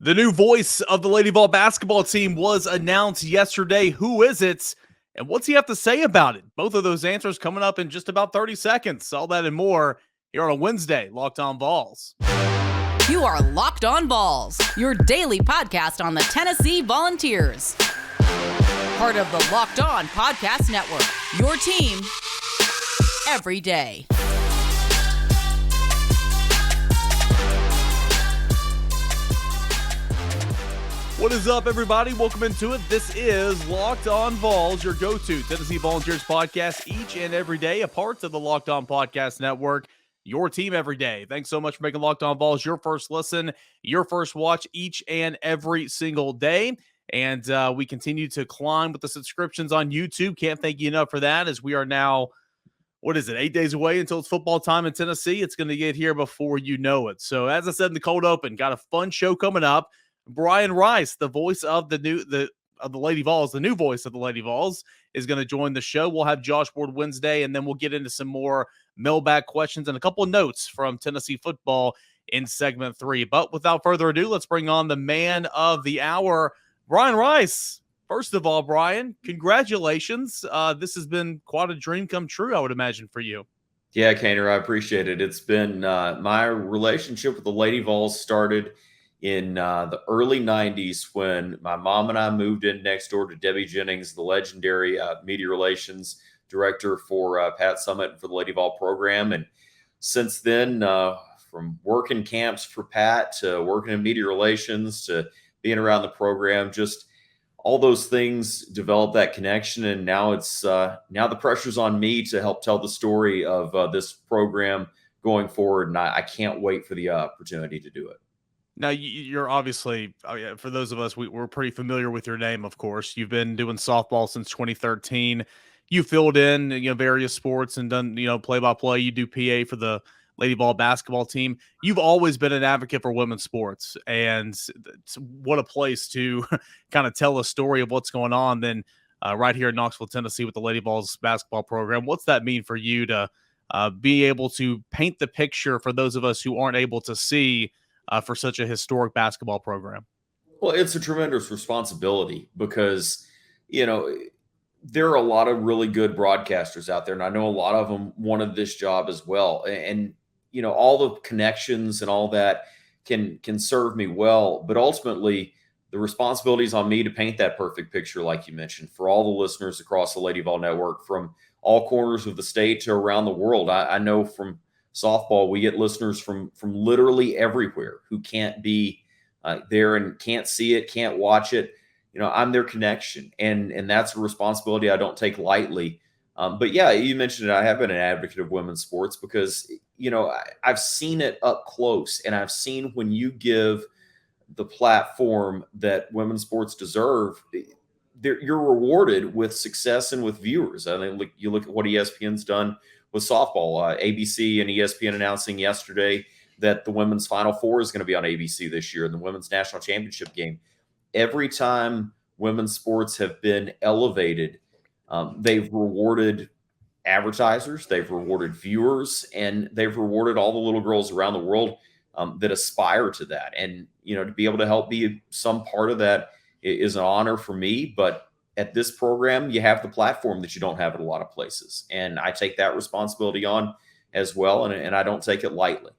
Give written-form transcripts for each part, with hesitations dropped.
The new voice of the Lady Vol basketball team was announced yesterday. Who is it? And what's he have to say about it? Both of those answers coming up in just about 30 seconds. All that and more here on a Wednesday, Locked On Vols. You are Locked On Vols, your daily podcast on the Tennessee Volunteers. Part of the Locked On Podcast Network, your team every day. What is up, everybody? Welcome into it. This is Locked On Vols, your go-to Tennessee Volunteers podcast each and every day, a part of the Locked On Podcast Network, your team every day. Thanks so much for making Locked On Vols your first listen, your first watch each and every single day. And we continue to climb with the subscriptions on YouTube. Can't thank you enough for that, as we are now, 8 days away until it's football time in Tennessee. It's going to get here before you know it. So as I said in the cold open, got a fun show coming up. Brian Rice, the voice of the Lady Vols, the new voice of the Lady Vols, is going to join the show. We'll have Josh Board Wednesday, and then we'll get into some more mailbag questions and a couple of notes from Tennessee football in segment 3. But without further ado, let's bring on the man of the hour, Brian Rice. First of all, Brian, congratulations. This has been quite a dream come true, I would imagine, for you. Yeah, Kaner, I appreciate it. It's been my relationship with the Lady Vols started in the early 90s when my mom and I moved in next door to Debbie Jennings, the legendary media relations director for Pat Summit for the Lady Vol program. And since then, from working camps for Pat to working in media relations to being around the program, just all those things developed that connection. And now it's now the pressure's on me to help tell the story of this program going forward. And I can't wait for the opportunity to do it. Now, you're obviously, for those of us, we're pretty familiar with your name, of course. You've been doing softball since 2013. You filled in, various sports and done, play-by-play. You do PA for the Lady Vol basketball team. You've always been an advocate for women's sports, and what a place to kind of tell a story of what's going on then right here in Knoxville, Tennessee with the Lady Vols basketball program. What's that mean for you to be able to paint the picture for those of us who aren't able to see for such a historic basketball program? Well, it's a tremendous responsibility because, there are a lot of really good broadcasters out there, and I know a lot of them wanted this job as well. And all the connections and all that can serve me well, but ultimately the responsibility is on me to paint that perfect picture, like you mentioned, for all the listeners across the Lady Vol network from all corners of the state to around the world. I know from softball, we get listeners from literally everywhere who can't be there and can't see it, can't watch it. I'm their connection, and that's a responsibility I don't take lightly. But yeah, you mentioned it. I have been an advocate of women's sports because, I've seen it up close, and I've seen when you give the platform that women's sports deserve, you're rewarded with success and with viewers. I mean, you look at what ESPN's done with softball. ABC and ESPN announcing yesterday that the women's Final Four is going to be on ABC this year in the women's national championship game. Every time women's sports have been elevated, they've rewarded advertisers, they've rewarded viewers, and they've rewarded all the little girls around the world that aspire to that. And, to be able to help be some part of that is an honor for me. But at this program, you have the platform that you don't have at a lot of places. And I take that responsibility on as well, and I don't take it lightly.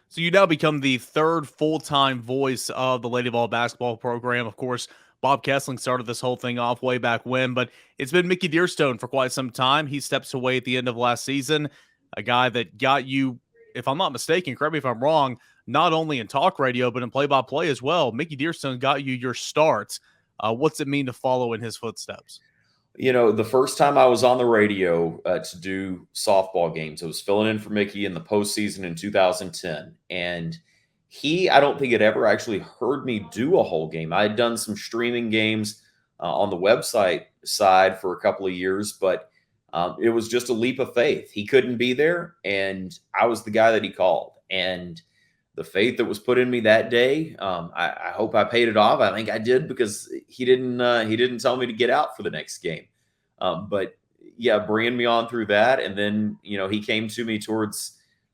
So you now become the third full-time voice of the Lady Vol basketball program. Of course, Bob Kessling started this whole thing off way back when, but it's been Mickey Dearstone for quite some time. He steps away at the end of last season, a guy that got you, if I'm not mistaken, correct me if I'm wrong, not only in talk radio, but in play-by-play as well. Mickey Dearstone got you your start. What's it mean to follow in his footsteps? The first time I was on the radio to do softball games, I was filling in for Mickey in the postseason in 2010. And I don't think had ever actually heard me do a whole game. I had done some streaming games on the website side for a couple of years, but it was just a leap of faith. He couldn't be there, and I was the guy that he called. And the faith that was put in me that day, I hope I paid it off. I think I did, because he didn't tell me to get out for the next game. But yeah, bringing me on through that. And then, he came to me towards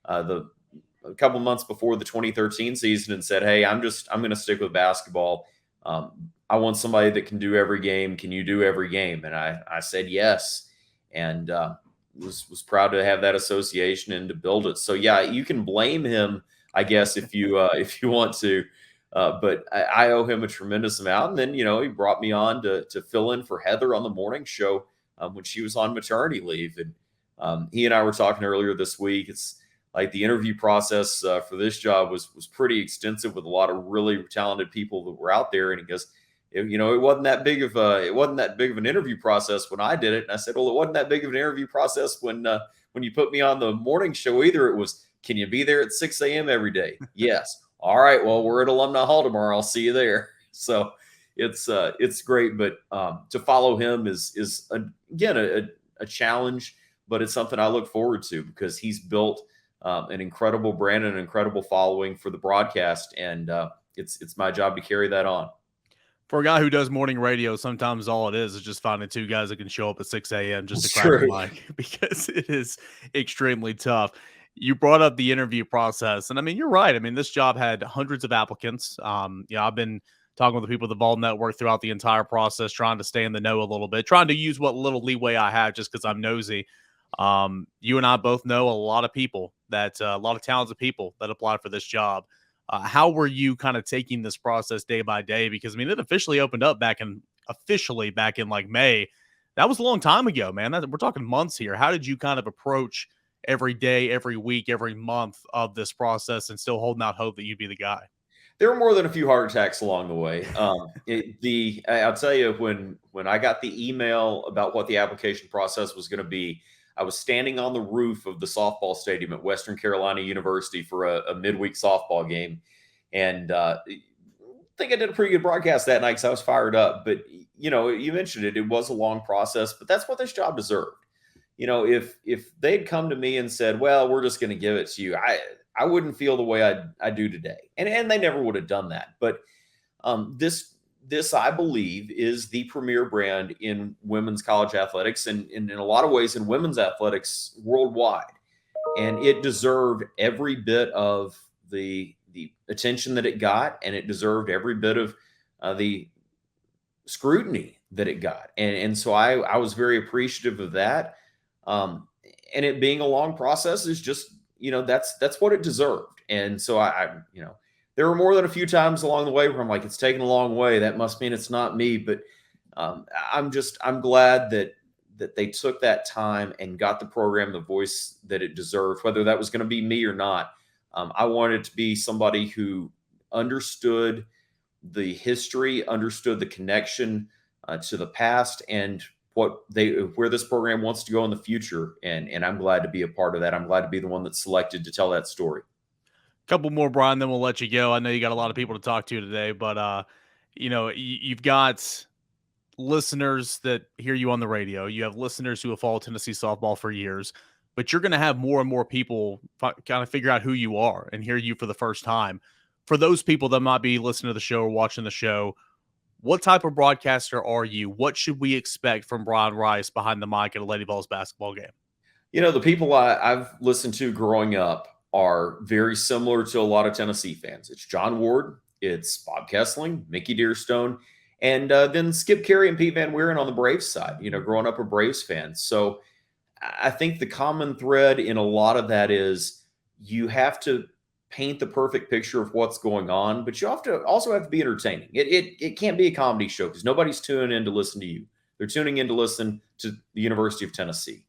the a couple months before the 2013 season and said, "Hey, I'm going to stick with basketball. I want somebody that can do every game. Can you do every game?" And I said yes, and was proud to have that association and to build it. So yeah, you can blame him, I guess, if you want to. But I owe him a tremendous amount. And then, he brought me on to fill in for Heather on the morning show when she was on maternity leave. And he and I were talking earlier this week. It's like the interview process for this job was pretty extensive with a lot of really talented people that were out there. And he goes, it wasn't that big of an interview process when I did it. And I said, well, it wasn't that big of an interview process when you put me on the morning show either. It was, can you be there at 6 a.m. every day? Yes. All right, well, we're at Alumni Hall tomorrow. I'll see you there. So it's great, but to follow him is again a challenge, but it's something I look forward to because he's built an incredible brand and an incredible following for the broadcast, and it's my job to carry that on. For a guy who does morning radio, sometimes all it is just finding two guys that can show up at 6 a.m. just to crack the mic because it is extremely tough. You brought up the interview process, and I mean, you're right. I mean, this job had hundreds of applicants. I've been talking with the people at the Vol Network throughout the entire process, trying to stay in the know a little bit, trying to use what little leeway I have just because I'm nosy. You and I both know a lot of people a lot of talented people that applied for this job. How were you kind of taking this process day by day? Because I mean, it officially opened up back in like May. That was a long time ago, man. We're talking months here. How did you kind of approach every day, every week, every month of this process and still holding out hope that you'd be the guy? There were more than a few heart attacks along the way. I'll tell you, when I got the email about what the application process was going to be, I was standing on the roof of the softball stadium at Western Carolina University for a midweek softball game. And I think I did a pretty good broadcast that night because I was fired up. But, you mentioned it was a long process, but that's what this job deserved. If they'd come to me and said, well, we're just going to give it to you, I wouldn't feel the way I do today. And they never would have done that. But this, I believe, is the premier brand in women's college athletics and in a lot of ways in women's athletics worldwide. And it deserved every bit of the attention that it got, and it deserved every bit of the scrutiny that it got. And so I was very appreciative of that. And it being a long process is just, that's what it deserved. And so I there were more than a few times along the way where I'm like, it's taken a long way. That must mean it's not me. But I'm glad that they took that time and got the program the voice that it deserved, whether that was going to be me or not. I wanted to be somebody who understood the history, understood the connection to the past, and where this program wants to go in the future. And I'm glad to be a part of that. I'm glad to be the one that's selected to tell that story. Couple more, Brian, then we'll let you go. I know you got a lot of people to talk to today, but you've got listeners that hear you on the radio. You have listeners who have followed Tennessee softball for years, but you're going to have more and more people kind of figure out who you are and hear you for the first time. For those people that might be listening to the show or watching the show, what type of broadcaster are you? What should we expect from Brian Rice behind the mic at a Lady Vols basketball game? The people I've listened to growing up are very similar to a lot of Tennessee fans. It's John Ward, it's Bob Kessling, Mickey Dearstone, and then Skip Carey and Pete Van Wieren on the Braves side, growing up a Braves fan. So I think the common thread in a lot of that is you have to paint the perfect picture of what's going on, but you also have to be entertaining. It can't be a comedy show because nobody's tuning in to listen to you. They're tuning in to listen to the University of Tennessee.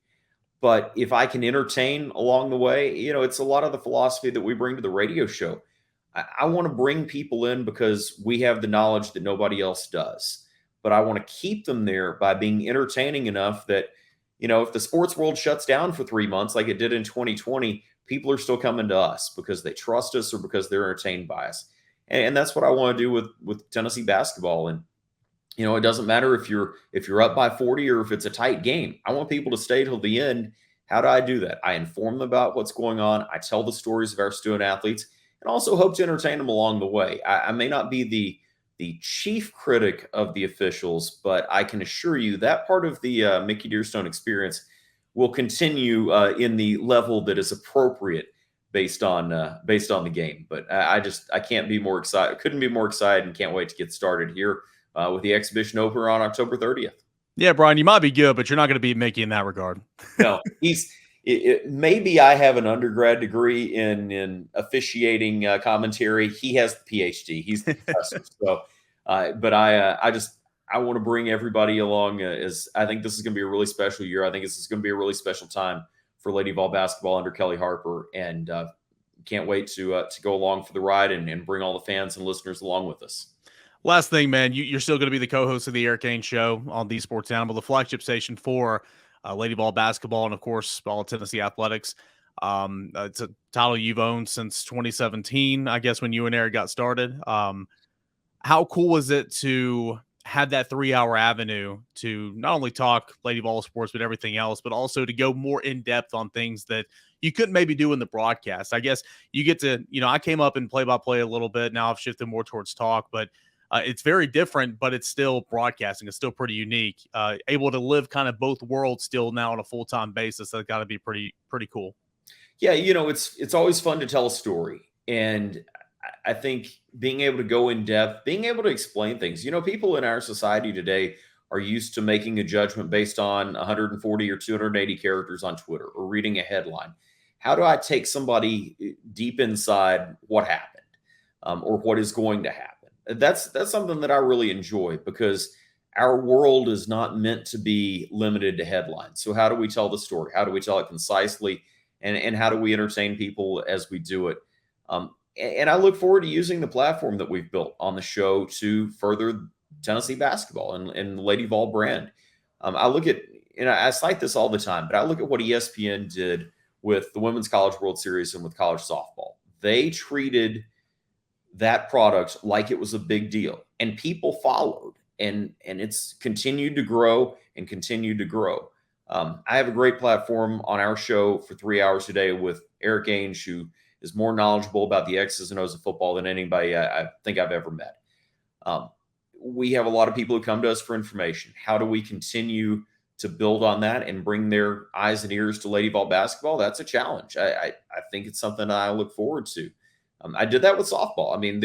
But if I can entertain along the way, it's a lot of the philosophy that we bring to the radio show. I want to bring people in because we have the knowledge that nobody else does. But I want to keep them there by being entertaining enough that, if the sports world shuts down for 3 months like it did in 2020, people are still coming to us because they trust us or because they're entertained by us. And that's what I want to do with Tennessee basketball. And it doesn't matter if you're up by 40 or if it's a tight game. I want people to stay till the end. How do I do that? I inform them about what's going on. I tell the stories of our student athletes and also hope to entertain them along the way. I may not be the chief critic of the officials, but I can assure you that part of the Mickey Dearstone experience will continue in the level that is appropriate based on the game. But I can't be more excited. Couldn't be more excited, and can't wait to get started here with the exhibition opener on October 30th. Yeah, Brian, you might be good, but you're not going to beat Mickey in that regard. No, maybe I have an undergrad degree in officiating commentary. He has the PhD. He's the professor. So, but I want to bring everybody along. As I think this is going to be a really special year. I think this is going to be a really special time for Lady Vol basketball under Kelly Harper, and can't wait to go along for the ride and bring all the fans and listeners along with us. Last thing, man, you're still going to be the co-host of the Eric Kane Show on the Sports Animal, the flagship station for Lady Vol basketball and, of course, all Tennessee athletics. It's a title you've owned since 2017, I guess, when you and Eric got started. How cool was it to have that 3-hour avenue to not only talk Lady Vol sports, but everything else, but also to go more in depth on things that you couldn't maybe do in the broadcast? I guess you get to, I came up and play-by-play a little bit. Now I've shifted more towards talk, but it's very different, but it's still broadcasting. It's still pretty unique. Able to live kind of both worlds still now on a full-time basis. That's got to be pretty cool. Yeah, it's always fun to tell a story. And I think being able to go in depth, being able to explain things. People in our society today are used to making a judgment based on 140 or 280 characters on Twitter or reading a headline. How do I take somebody deep inside what happened or what is going to happen? That's something that I really enjoy, because our world is not meant to be limited to headlines. So how do we tell the story? How do we tell it concisely? And how do we entertain people as we do it? And I look forward to using the platform that we've built on the show to further Tennessee basketball and the Lady Vol brand. I look at, I cite this all the time, but I look at what ESPN did with the Women's College World Series and with college softball. They treated that product like it was a big deal, and people followed, and it's continued to grow and continued to grow. I have a great platform on our show for 3 hours a day with Eric Ainge, who is more knowledgeable about the X's and O's of football than anybody I think I've ever met. We have a lot of people who come to us for information. How do we continue to build on that and bring their eyes and ears to Lady Vol basketball? That's a challenge. I think it's something I look forward to. I did that with softball. I mean,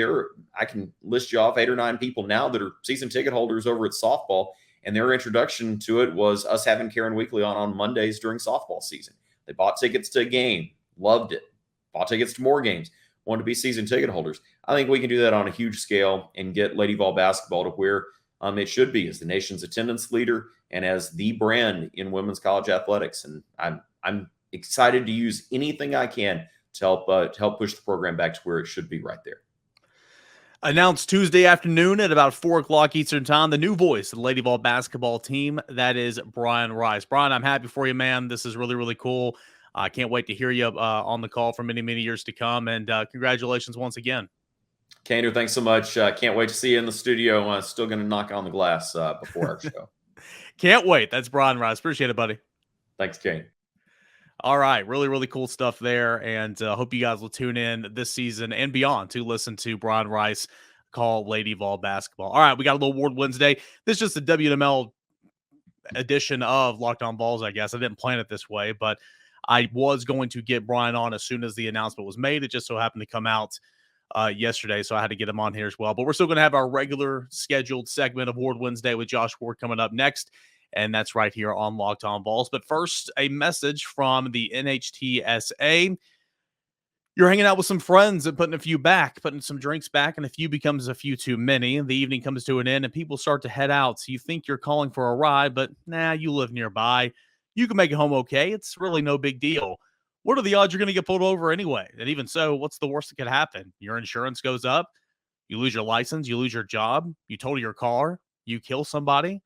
I can list you off 8 or 9 people now that are season ticket holders over at softball, and their introduction to it was us having Karen Weekly on Mondays during softball season. They bought tickets to a game, loved it, bought tickets to more games, wanted to be season ticket holders. I think we can do that on a huge scale and get Lady Vol basketball to where it should be, as the nation's attendance leader and as the brand in women's college athletics. And I'm excited to use anything I can to help push the program back to where it should be right there. Announced Tuesday afternoon at about 4 o'clock Eastern time, the new voice of the Lady Vol basketball team. That is Brian Rice. Brian, I'm happy for you, man. This is really, really cool. I can't wait to hear you on the call for many, many years to come. And congratulations once again. Kander, thanks so much. Can't wait to see you in the studio. I'm still going to knock on the glass before our show. Can't wait. That's Brian Rice. Appreciate it, buddy. Thanks, Kane. All right. Really, really cool stuff there. And hope you guys will tune in this season and beyond to listen to Brian Rice call Lady Vol basketball. All right. We got a little Award Wednesday. This is just a WNML edition of Locked On Vols, I guess. I didn't plan it this way, but I was going to get Brian on as soon as the announcement was made. It just so happened to come out yesterday, so I had to get him on here as well. But we're still going to have our regular scheduled segment of Award Wednesday with Josh Ward coming up next. And that's right here on Locked On Vols. But first, a message from the NHTSA. You're hanging out with some friends and putting some drinks back, and a few becomes a few too many. The evening comes to an end, and people start to head out. So you think you're calling for a ride, but you live nearby. You can make it home okay. It's really no big deal. What are the odds you're going to get pulled over anyway? And even so, what's the worst that could happen? Your insurance goes up. You lose your license. You lose your job. You total your car. You kill somebody.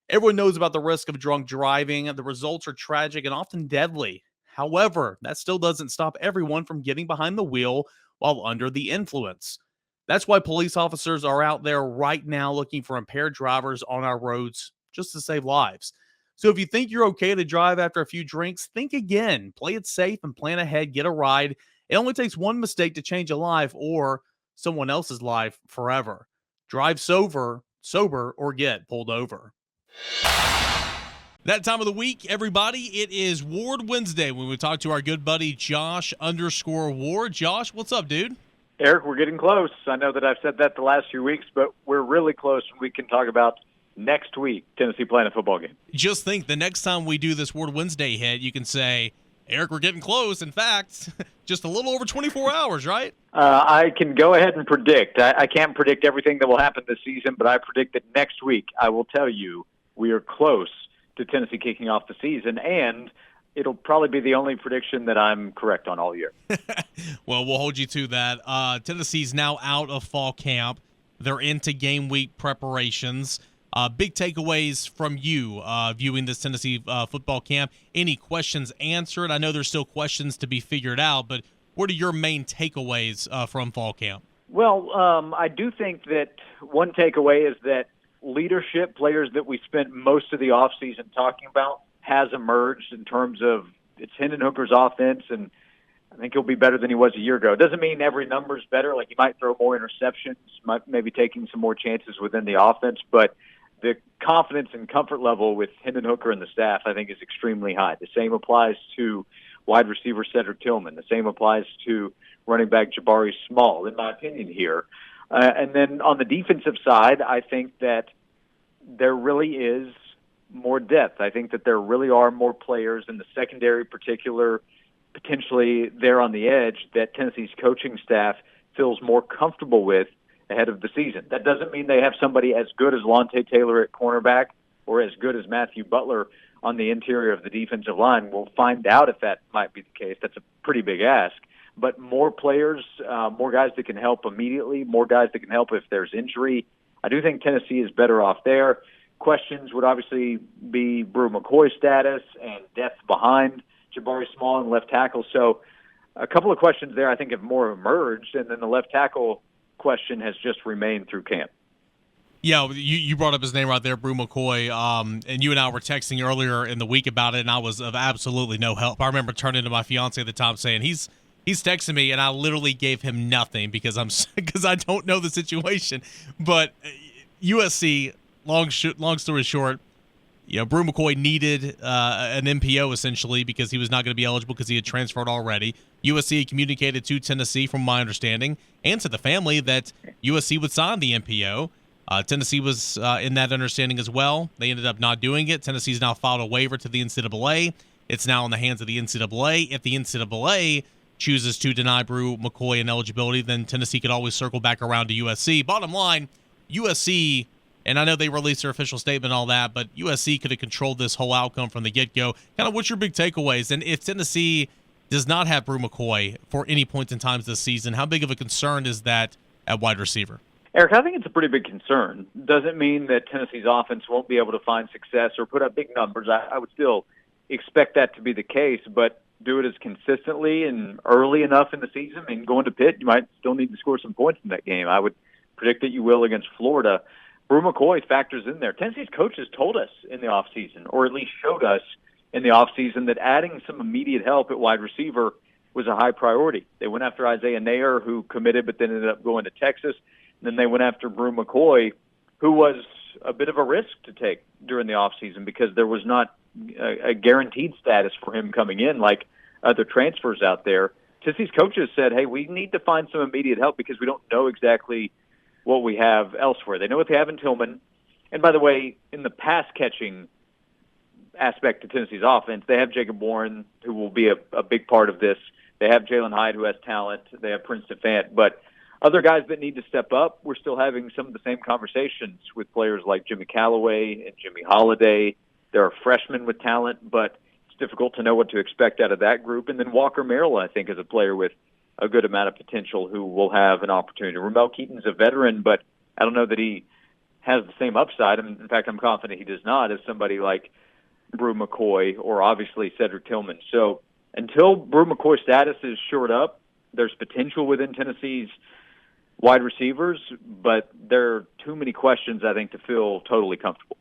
Everyone knows about the risk of drunk driving. The results are tragic and often deadly. However, that still doesn't stop everyone from getting behind the wheel while under the influence. That's why police officers are out there right now looking for impaired drivers on our roads just to save lives. So if you think you're okay to drive after a few drinks, think again. Play it safe and plan ahead. Get a ride. It only takes one mistake to change a life or someone else's life forever. Drive sober, or get pulled over. That time of the week, everybody, it is Ward Wednesday when we talk to our good buddy Josh_Ward. Josh, what's up, dude? Eric, we're getting close. I know that I've said that the last few weeks, but we're really close when we can talk about next week, Tennessee playing a football game. Just think, the next time we do this Ward Wednesday hit, you can say, Eric, we're getting close. In fact, just a little over 24 hours, right? I can go ahead and predict. I can't predict everything that will happen this season, but I predict that next week, I will tell you, we are close to Tennessee kicking off the season, and it'll probably be the only prediction that I'm correct on all year. Well, we'll hold you to that. Tennessee's now out of fall camp. They're into game week preparations. Big takeaways from you viewing this Tennessee football camp. Any questions answered? I know there's still questions to be figured out, but what are your main takeaways from fall camp? Well, I do think that one takeaway is that leadership, players that we spent most of the offseason talking about, has emerged in terms of it's Hendon Hooker's offense, and I think he'll be better than he was a year ago. It doesn't mean every number's better. Like, he might throw more interceptions, might maybe taking some more chances within the offense, but the confidence and comfort level with Hendon Hooker and the staff, I think, is extremely high. The same applies to wide receiver Cedric Tillman. The same applies to running back Jabari Small, in my opinion here. And then on the defensive side, I think that there really is more depth. I think that there really are more players in the secondary, particular, potentially there on the edge, that Tennessee's coaching staff feels more comfortable with ahead of the season. That doesn't mean they have somebody as good as Lante Taylor at cornerback or as good as Matthew Butler on the interior of the defensive line. We'll find out if that might be the case. That's a pretty big ask. But more players, more guys that can help immediately, more guys that can help if there's injury. I do think Tennessee is better off there. Questions would obviously be Brew McCoy's status and depth behind Jabari Small and left tackle. So a couple of questions there I think have more emerged, and then the left tackle question has just remained through camp. Yeah, you brought up his name right there, Brew McCoy, and you and I were texting earlier in the week about it, and I was of absolutely no help. I remember turning to my fiance at the time saying, he's texting me, and I literally gave him nothing because I don't know the situation. But USC, long story short, Brew McCoy needed an MPO essentially because he was not going to be eligible because he had transferred already. USC communicated to Tennessee, from my understanding, and to the family that USC would sign the MPO. Tennessee was in that understanding as well. They ended up not doing it. Tennessee's now filed a waiver to the NCAA. It's now in the hands of the NCAA. If the NCAA chooses to deny Brew McCoy an eligibility, then Tennessee could always circle back around to USC. Bottom line, USC, and I know they released their official statement and all that, but USC could have controlled this whole outcome from the get-go. Kind of what's your big takeaways? And if Tennessee does not have Brew McCoy for any points in times this season, how big of a concern is that at wide receiver? Eric, I think it's a pretty big concern. Doesn't mean that Tennessee's offense won't be able to find success or put up big numbers. I would still expect that to be the case, but do it as consistently and early enough in the season. I mean, going to Pitt, you might still need to score some points in that game. I would predict that you will against Florida. Brew McCoy factors in there. Tennessee's coaches told us in the offseason, or at least showed us in the offseason, that adding some immediate help at wide receiver was a high priority. They went after Isaiah Nair, who committed but then ended up going to Texas. And then they went after Brew McCoy, who was a bit of a risk to take during the offseason because there was not a guaranteed status for him coming in like other transfers out there. Tennessee's coaches said, hey, we need to find some immediate help because we don't know exactly what we have elsewhere. They know what they have in Tillman. And by the way, in the pass-catching aspect of Tennessee's offense, they have Jacob Warren, who will be a big part of this. They have Jalen Hyde, who has talent. They have Princeton Fant. But other guys that need to step up, we're still having some of the same conversations with players like Jimmy Callaway and Jimmy Holiday. There are freshmen with talent, but it's difficult to know what to expect out of that group. And then Walker Merrill, I think, is a player with a good amount of potential who will have an opportunity. Ramel Keaton's a veteran, but I don't know that he has the same upside. In fact, I'm confident he does not, as somebody like Brew McCoy or obviously Cedric Tillman. So until Brew McCoy's status is shored up, there's potential within Tennessee's wide receivers, but there are too many questions, I think, to feel totally comfortable.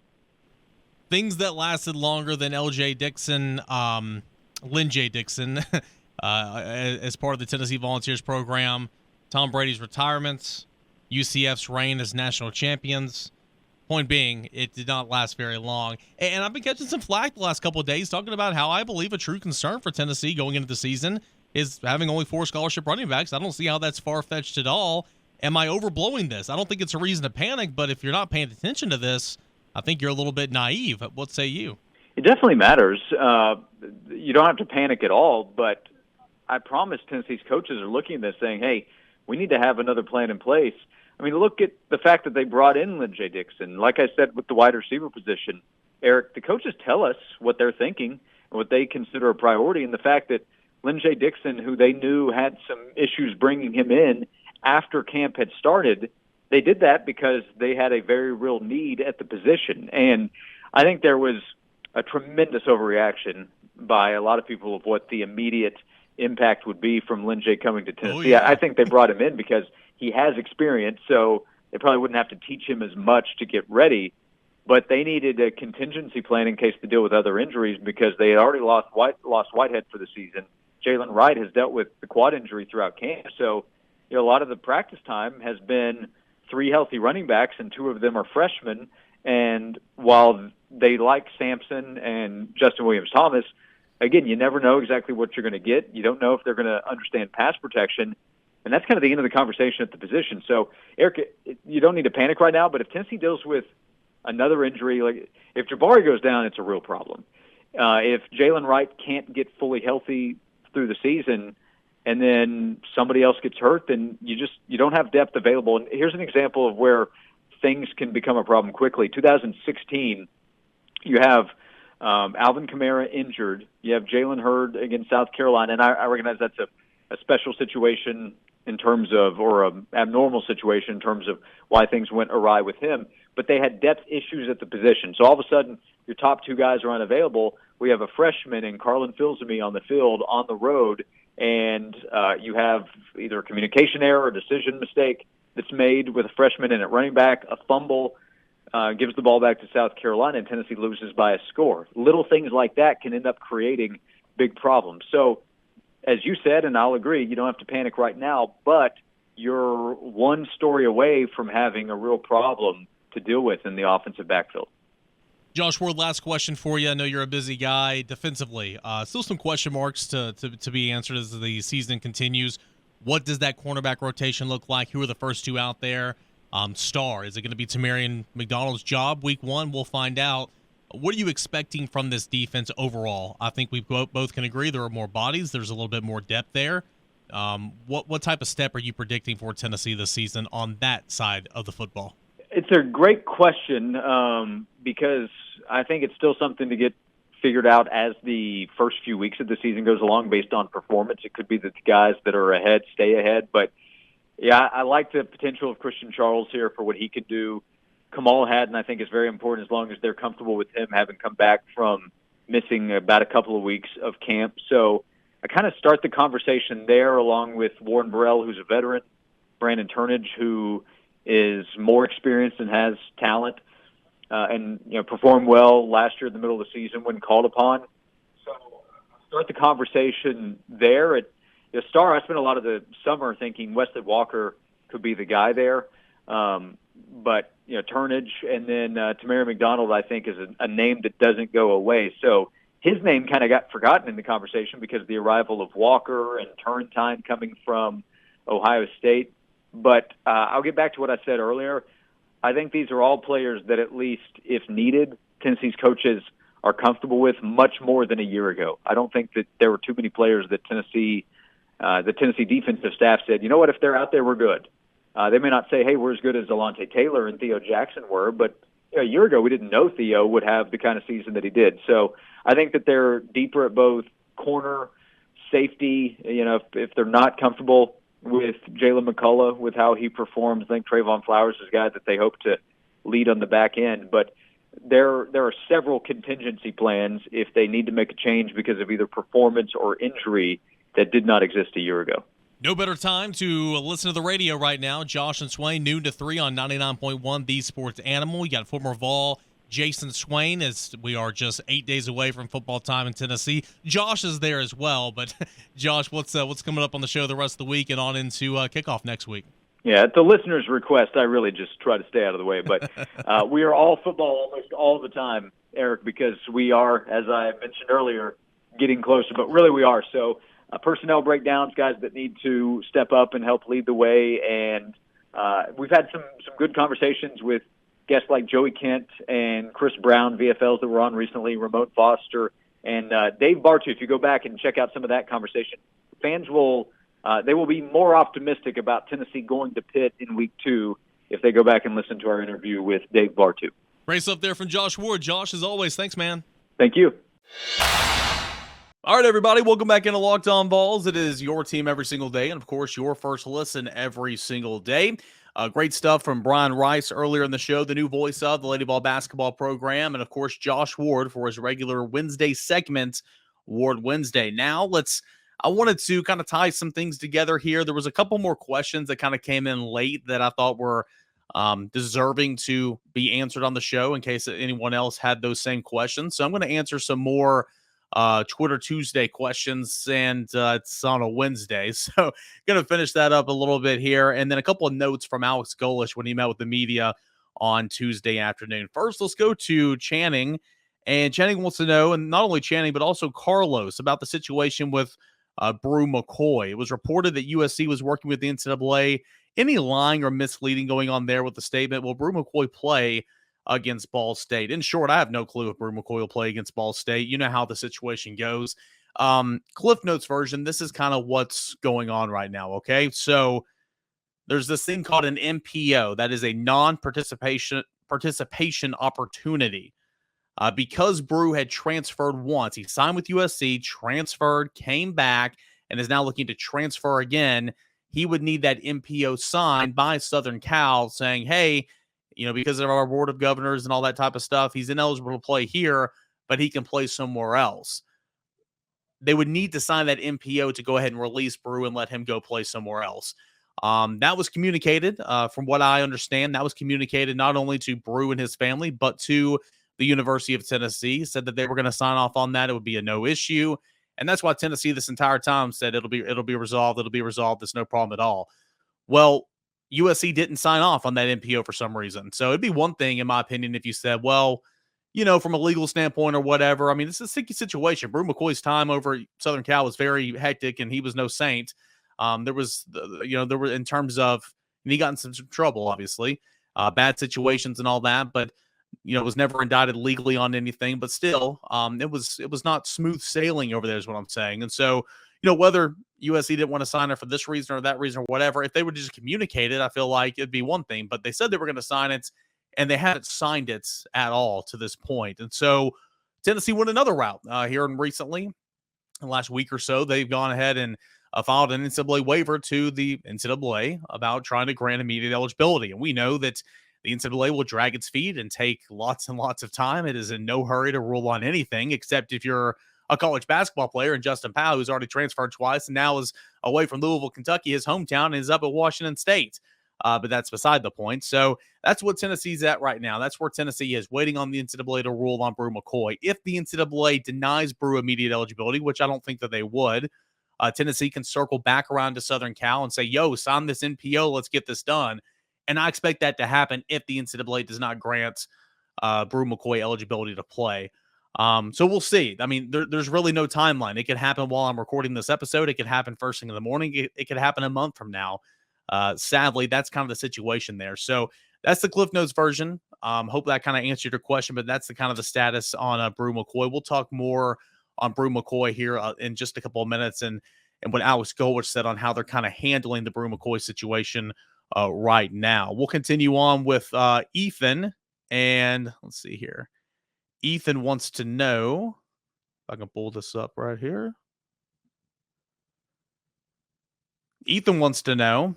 Things that lasted longer than L.J. Dixon, Lynn J. Dixon, as part of the Tennessee Volunteers program, Tom Brady's retirement, UCF's reign as national champions, Point being, it did not last very long. And I've been catching some flack the last couple of days talking about how I believe a true concern for Tennessee going into the season is having only 4 scholarship running backs. I don't see how that's far-fetched at all. Am I overblowing this? I don't think it's a reason to panic, but if you're not paying attention to this, I think you're a little bit naive. What say you? It definitely matters. You don't have to panic at all, but I promise Tennessee's coaches are looking at this saying, hey, we need to have another plan in place. I mean, look at the fact that they brought in Lynn-J Dixon. Like I said with the wide receiver position, Eric, the coaches tell us what they're thinking and what they consider a priority, and the fact that Lynn-J Dixon, who they knew had some issues bringing him in after camp had started, they did that because they had a very real need at the position. And I think there was a tremendous overreaction by a lot of people of what the immediate impact would be from Lynn-J coming to Tennessee. Oh, yeah. I think they brought him in because he has experience, so they probably wouldn't have to teach him as much to get ready. But they needed a contingency plan in case to deal with other injuries because they had already lost Whitehead for the season. Jalen Wright has dealt with the quad injury throughout camp. So, a lot of the practice time has been 3 healthy running backs, and 2 of them are freshmen. And while they like Sampson and Justin Williams-Thomas, again, you never know exactly what you're going to get. You don't know if they're going to understand pass protection. And that's kind of the end of the conversation at the position. So, Eric, you don't need to panic right now, but if Tennessee deals with another injury, like if Jabari goes down, it's a real problem. If Jalen Wright can't get fully healthy through the season and then somebody else gets hurt, then you don't have depth available. And here's an example of where things can become a problem quickly. 2016, you have Alvin Kamara injured. You have Jalen Hurd against South Carolina, and I recognize that's a special situation in terms of, or an abnormal situation in terms of why things went awry with him. But they had depth issues at the position. So all of a sudden, your top 2 guys are unavailable. We have a freshman in Carlin Filsamy on the field on the road, and you have either a communication error or a decision mistake that's made with a freshman in at running back, a fumble, gives the ball back to South Carolina, and Tennessee loses by a score. Little things like that can end up creating big problems. So, as you said, and I'll agree, you don't have to panic right now, but you're one story away from having a real problem to deal with in the offensive backfield. Josh Ward, last question for you. I know you're a busy guy defensively. Still some question marks to be answered as the season continues. What does that cornerback rotation look like? Who are the first 2 out there? Star, is it going to be Tamarian McDonald's job week 1? We'll find out. What are you expecting from this defense overall? I think we both can agree there are more bodies. There's a little bit more depth there. What type of step are you predicting for Tennessee this season on that side of the football? It's a great question because I think it's still something to get figured out as the first few weeks of the season goes along based on performance. It could be that the guys that are ahead stay ahead. But, yeah, I like the potential of Christian Charles here for what he could do. Kamal Haddon, I think, is very important as long as they're comfortable with him having come back from missing about a couple of weeks of camp. So I kind of start the conversation there along with Warren Burrell, who's a veteran, Brandon Turnage, who is more experienced and has talent and performed well last year in the middle of the season when called upon. So start the conversation there. At Star, I spent a lot of the summer thinking Wesley Walker could be the guy there. But Turnage and then Tamarian McDonald, I think, is a name that doesn't go away. So his name kind of got forgotten in the conversation because of the arrival of Walker and Turrentine coming from Ohio State. But I'll get back to what I said earlier. I think these are all players that at least, if needed, Tennessee's coaches are comfortable with much more than a year ago. I don't think that there were too many players that the Tennessee defensive staff said, you know what, if they're out there, we're good. They may not say, hey, we're as good as Alontae Taylor and Theo Jackson were, but a year ago we didn't know Theo would have the kind of season that he did. So I think that they're deeper at both corner, safety. If they're not comfortable with Jalen McCullough, with how he performs, I think Trayvon Flowers is a guy that they hope to lead on the back end. But there are several contingency plans if they need to make a change because of either performance or injury that did not exist a year ago. No better time to listen to the radio right now. Josh and Swain, noon to 3 on 99.1 The Sports Animal. You got former Vol Jason Swain, as we are just 8 days away from football time in Tennessee. Josh is there as well. But, Josh, what's coming up on the show the rest of the week and on into kickoff next week? Yeah, at the listener's request, I really just try to stay out of the way. But we are all football almost all the time, Eric, because we are, as I mentioned earlier, getting closer. But really we are. So personnel breakdowns, guys that need to step up and help lead the way. And we've had some good conversations with guests like Joey Kent and Chris Brown, VFLs that were on recently, Ramon Foster, and Dave Bartu. If you go back and check out some of that conversation, fans will they will be more optimistic about Tennessee going to Pitt in week 2 if they go back and listen to our interview with Dave Bartu. Race up there from Josh Ward. Josh, as always, thanks, man. Thank you. All right, everybody, welcome back into Locked On Vols. It is your team every single day, and of course, your first listen every single day. Great stuff from Brian Rice earlier in the show, the new voice of the Lady Vol basketball program, and of course, Josh Ward for his regular Wednesday segment, Ward Wednesday. Now, I wanted to kind of tie some things together here. There was a couple more questions that kind of came in late that I thought were deserving to be answered on the show in case anyone else had those same questions. So I'm going to answer some more Twitter Tuesday questions, and it's on a Wednesday. So going to finish that up a little bit here. And then a couple of notes from Alex Golish when he met with the media on Tuesday afternoon. First, let's go to Channing. And Channing wants to know, and not only Channing, but also Carlos, about the situation with Brew McCoy. It was reported that USC was working with the NCAA. Any lying or misleading going on there with the statement? Will Brew McCoy play against Ball State? In short, I have no clue if Brew McCoy will play against Ball State. You know how the situation goes. Cliff Notes version, this is kind of what's going on right now, okay? So there's this thing called an MPO. That is a non-participation opportunity. Because Brew had transferred once, he signed with USC, transferred, came back, and is now looking to transfer again. He would need that MPO signed by Southern Cal saying, hey, because of our board of governors and all that type of stuff, he's ineligible to play here, but he can play somewhere else. They would need to sign that MPO to go ahead and release Brew and let him go play somewhere else. That was communicated, from what I understand, that was communicated not only to Brew and his family, but to the University of Tennessee. Said that they were going to sign off on that. It would be a no issue. And that's why Tennessee this entire time said it'll be resolved. It'll be resolved. There's no problem at all. Well, USC didn't sign off on that MPO for some reason. So it'd be one thing, in my opinion, if you said, well, from a legal standpoint or whatever. I mean, this is a sticky situation. Brew McCoy's time over at Southern Cal was very hectic, and he was no saint. There were in terms of, and he got in some trouble, obviously, bad situations and all that, but was never indicted legally on anything, but still, it was not smooth sailing over there is what I'm saying. And so, whether USC didn't want to sign her for this reason or that reason or whatever, if they would just communicate it, I feel like it'd be one thing, but they said they were going to sign it and they haven't signed it at all to this point. And so Tennessee went another route here and recently, in the last week or so, they've gone ahead and filed an NCAA waiver to the NCAA about trying to grant immediate eligibility. And we know that the NCAA will drag its feet and take lots and lots of time. It is in no hurry to rule on anything, except if you're a college basketball player, and Justin Powell, who's already transferred twice and now is away from Louisville, Kentucky, his hometown, and is up at Washington State. But that's beside the point. So that's what Tennessee's at right now. That's where Tennessee is, waiting on the NCAA to rule on Brew McCoy. If the NCAA denies Brew immediate eligibility, which I don't think that they would, Tennessee can circle back around to Southern Cal and say, yo, sign this NPO, let's get this done. And I expect that to happen if the NCAA does not grant Brew McCoy eligibility to play. So we'll see. I mean, there's really no timeline. It could happen while I'm recording this episode. It could happen first thing in the morning. It could happen a month from now. Sadly, that's kind of the situation there. So that's the Cliff Notes version. Hope that kind of answered your question, but that's the kind of the status on Brew McCoy. We'll talk more on Brew McCoy here in just a couple of minutes and what Alex Golich said on how they're kind of handling the Brew McCoy situation right now. We'll continue on with Ethan, and let's see here. Ethan wants to know, if I can pull this up right here. Ethan wants to know,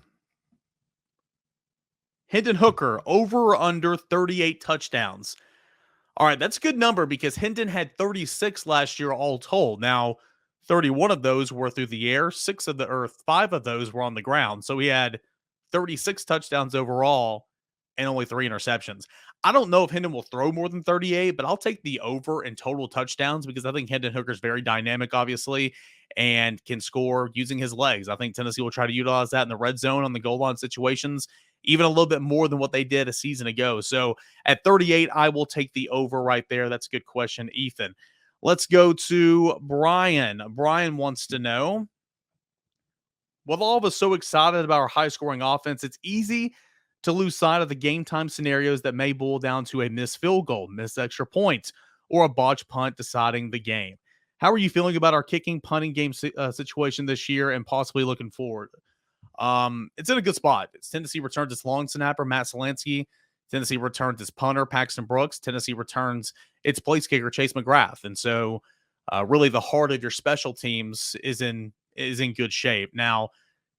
Hendon Hooker, over or under 38 touchdowns. All right, that's a good number because Hendon had 36 last year all told. Now, 31 of those were through the air, 5 of those were on the ground. So he had 36 touchdowns overall and only 3 interceptions. I don't know if Hendon will throw more than 38, but I'll take the over in total touchdowns because I think Hendon Hooker's very dynamic, obviously, and can score using his legs. I think Tennessee will try to utilize that in the red zone on the goal line situations, even a little bit more than what they did a season ago. So at 38, I will take the over right there. That's a good question, Ethan. Let's go to Brian. Brian wants to know, with all of us so excited about our high-scoring offense, it's easy to lose sight of the game-time scenarios that may boil down to a missed field goal, missed extra point, or a botched punt deciding the game. How are you feeling about our kicking, punting game situation this year and possibly looking forward? It's in a good spot. Tennessee returns its long snapper, Matt Solansky. Tennessee returns its punter, Paxton Brooks. Tennessee returns its place kicker, Chase McGrath. And so really the heart of your special teams is in good shape. Now,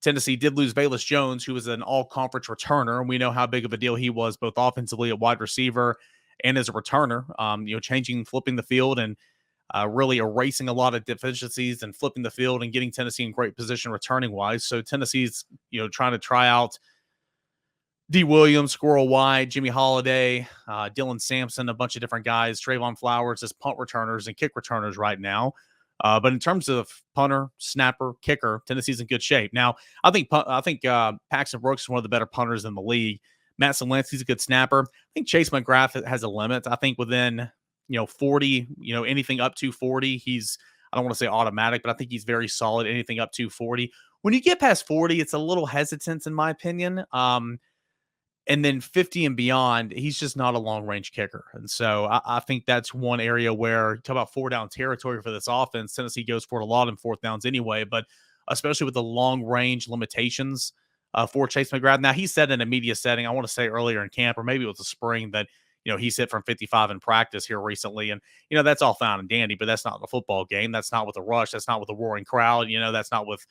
Tennessee did lose Velus Jones, who was an all-conference returner, and we know how big of a deal he was both offensively at wide receiver and as a returner, flipping the field and really erasing a lot of deficiencies and flipping the field and getting Tennessee in great position returning-wise. So Tennessee's, trying to try out D. Williams, Squirrel White, Jimmy Holiday, Dylan Sampson, a bunch of different guys, Trayvon Flowers as punt returners and kick returners right now. But in terms of punter, snapper, kicker, Tennessee's in good shape. Now, I think Paxton Brooks is one of the better punters in the league. Matt Solansky's a good snapper. I think Chase McGrath has a limit. I think within 40, anything up to 40, I don't want to say automatic, but I think he's very solid. Anything up to 40. When you get past 40, it's a little hesitant in my opinion. And then 50 and beyond, he's just not a long-range kicker. And so I think that's one area where, talk about four-down territory for this offense, Tennessee goes for it a lot in fourth downs anyway, but especially with the long-range limitations for Chase McGrath. Now, he said in a media setting, I want to say earlier in camp, or maybe it was the spring, that he's hit from 55 in practice here recently. And, that's all fine and dandy, but that's not the football game. That's not with a rush. That's not with a roaring crowd. That's not with,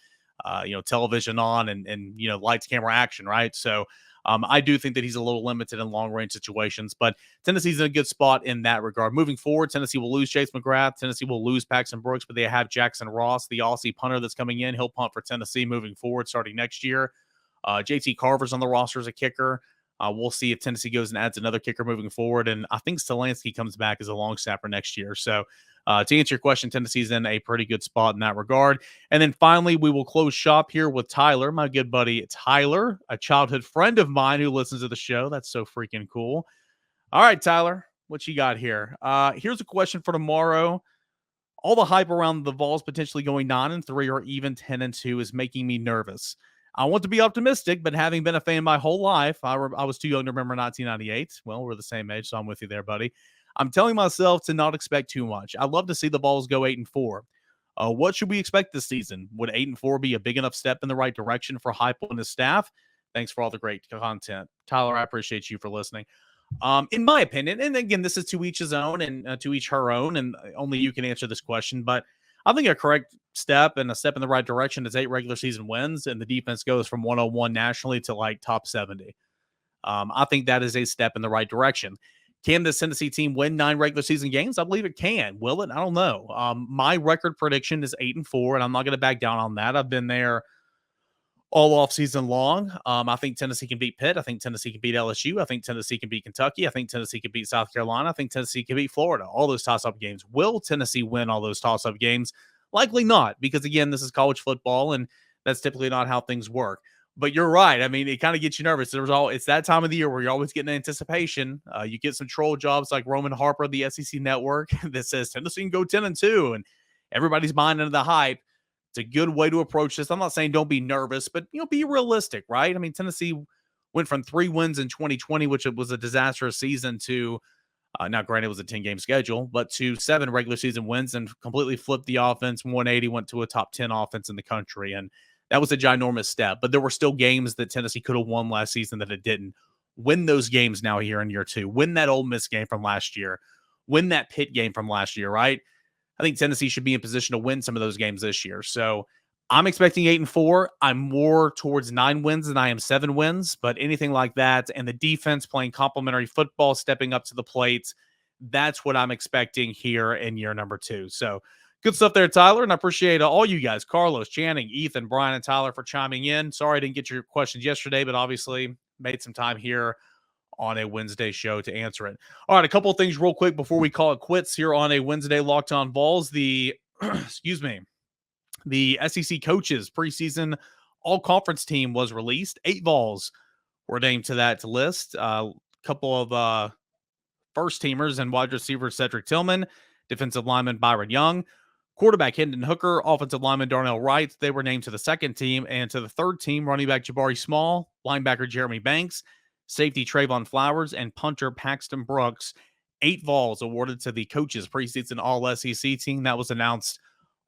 television on and lights, camera, action, right? So, I do think that he's a little limited in long-range situations, but Tennessee's in a good spot in that regard. Moving forward, Tennessee will lose Chase McGrath. Tennessee will lose Paxton Brooks, but they have Jackson Ross, the Aussie punter that's coming in. He'll punt for Tennessee moving forward starting next year. JT Carver's on the roster as a kicker. We'll see if Tennessee goes and adds another kicker moving forward, and I think Solansky comes back as a long snapper next year. So to answer your question, Tennessee's in a pretty good spot in that regard. And then finally, we will close shop here with Tyler, my good buddy Tyler, a childhood friend of mine who listens to the show. That's so freaking cool. All right, Tyler, what you got here? Here's a question for tomorrow. All the hype around the Vols potentially going 9-3 or even 10-2 is making me nervous. I want to be optimistic, but having been a fan my whole life, I was too young to remember 1998. Well, we're the same age, so I'm with you there, buddy. I'm telling myself to not expect too much. I'd love to see the Vols go 8-4. What should we expect this season? Would 8-4 be a big enough step in the right direction for Heupel and his staff? Thanks for all the great content. Tyler, I appreciate you for listening. In my opinion, and again, this is to each his own and to each her own, and only you can answer this question, but I think a correct step and a step in the right direction is 8 regular season wins, and the defense goes from 101 nationally to like top 70. I think that is a step in the right direction. Can this Tennessee team win 9 regular season games? I believe it can. Will it? I don't know. My record prediction is 8-4, and I'm not going to back down on that. I've been there all off season long. I think Tennessee can beat Pitt. I think Tennessee can beat LSU. I think Tennessee can beat Kentucky. I think Tennessee can beat South Carolina. I think Tennessee can beat Florida. All those toss-up games. Will Tennessee win all those toss-up games? Likely not, because again, this is college football, and that's typically not how things work. But you're right. I mean, it kind of gets you nervous. It's that time of the year where you're always getting anticipation. You get some troll jobs like Roman Harper of the SEC Network that says Tennessee can go 10-2, and everybody's buying into the hype. It's a good way to approach this. I'm not saying don't be nervous, but be realistic, right? I mean, Tennessee went from 3 wins in 2020, which was a disastrous season, to now granted it was a 10-game schedule, but to 7 regular season wins and completely flipped the offense. 180 went to a top 10 offense in the country, and that was a ginormous step. But there were still games that Tennessee could have won last season that it didn't. Win those games now here in year 2. Win that Ole Miss game from last year. Win that Pitt game from last year, right? I think Tennessee should be in position to win some of those games this year. So I'm expecting 8-4. I'm more towards 9 wins than I am 7 wins, but anything like that, and the defense playing complementary football, stepping up to the plate, that's what I'm expecting here in year number 2. So good stuff there, Tyler, and I appreciate all you guys, Carlos, Channing, Ethan, Brian, and Tyler, for chiming in. Sorry I didn't get your questions yesterday, but obviously made some time here on a Wednesday show to answer it. All right, a couple of things real quick before we call it quits here on a Wednesday Locked On Vols. The excuse me, the SEC coaches preseason all-conference team was released. 8 Vols were named to that list. A couple of first-teamers and wide receiver Cedric Tillman, defensive lineman Byron Young, quarterback Hendon Hooker, offensive lineman Darnell Wright. They were named to the second team. And to the third team, running back Jabari Small, linebacker Jeremy Banks, safety Trayvon Flowers, and punter Paxton Brooks. 8 Vols awarded to the coaches preseason all-SEC team. That was announced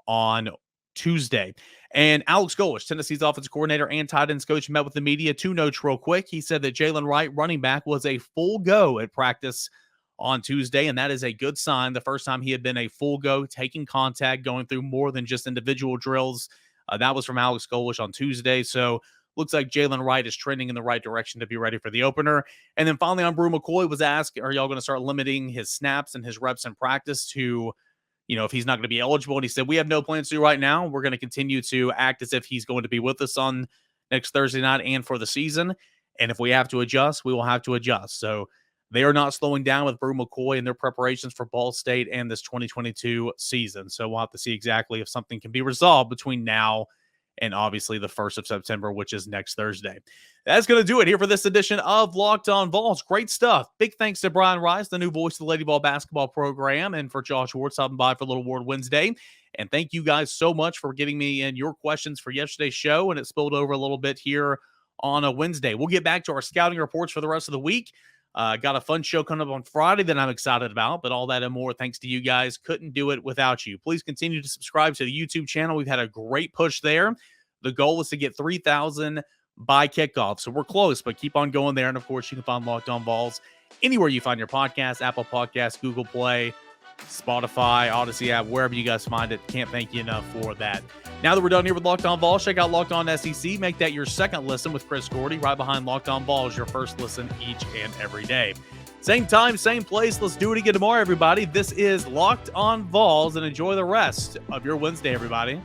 on Tuesday. And Alex Golesh, Tennessee's offensive coordinator and tight ends coach, met with the media. 2 notes real quick. He said that Jalen Wright, running back, was a full go at practice on Tuesday, and that is a good sign. The first time he had been a full go, taking contact, going through more than just individual drills. That was from Alex Golesh on Tuesday. So looks like Jalen Wright is trending in the right direction to be ready for the opener. And then finally on Brew McCoy was asked, are y'all going to start limiting his snaps and his reps in practice to, if he's not going to be eligible? And he said, we have no plans to right now. We're going to continue to act as if he's going to be with us on next Thursday night and for the season. And if we have to adjust, we will have to adjust. So they are not slowing down with Brew McCoy in their preparations for Ball State and this 2022 season. So we'll have to see exactly if something can be resolved between now and obviously the 1st of September, which is next Thursday. That's going to do it here for this edition of Locked On Vols. Great stuff. Big thanks to Brian Rice, the new voice of the Lady Vol basketball program, and for Josh Ward stopping by for Little Ward Wednesday. And thank you guys so much for getting me in your questions for yesterday's show, and it spilled over a little bit here on a Wednesday. We'll get back to our scouting reports for the rest of the week. Got a fun show coming up on Friday that I'm excited about, but all that and more thanks to you guys. Couldn't do it without you. Please continue to subscribe to the YouTube channel. We've had a great push there. The goal is to get 3,000 by kickoff. So we're close, but keep on going there. And of course, you can find Locked On Vols anywhere you find your podcast, Apple Podcasts, Google Play, Spotify, Odyssey app, wherever you guys find it. Can't thank you enough for that. Now that we're done here with Locked On Vols, check out Locked On SEC. Make that your second listen with Chris Gordy, right behind Locked On Vols, your first listen each and every day. Same time, same place. Let's do it again tomorrow, everybody. This is Locked On Vols, and enjoy the rest of your Wednesday, everybody.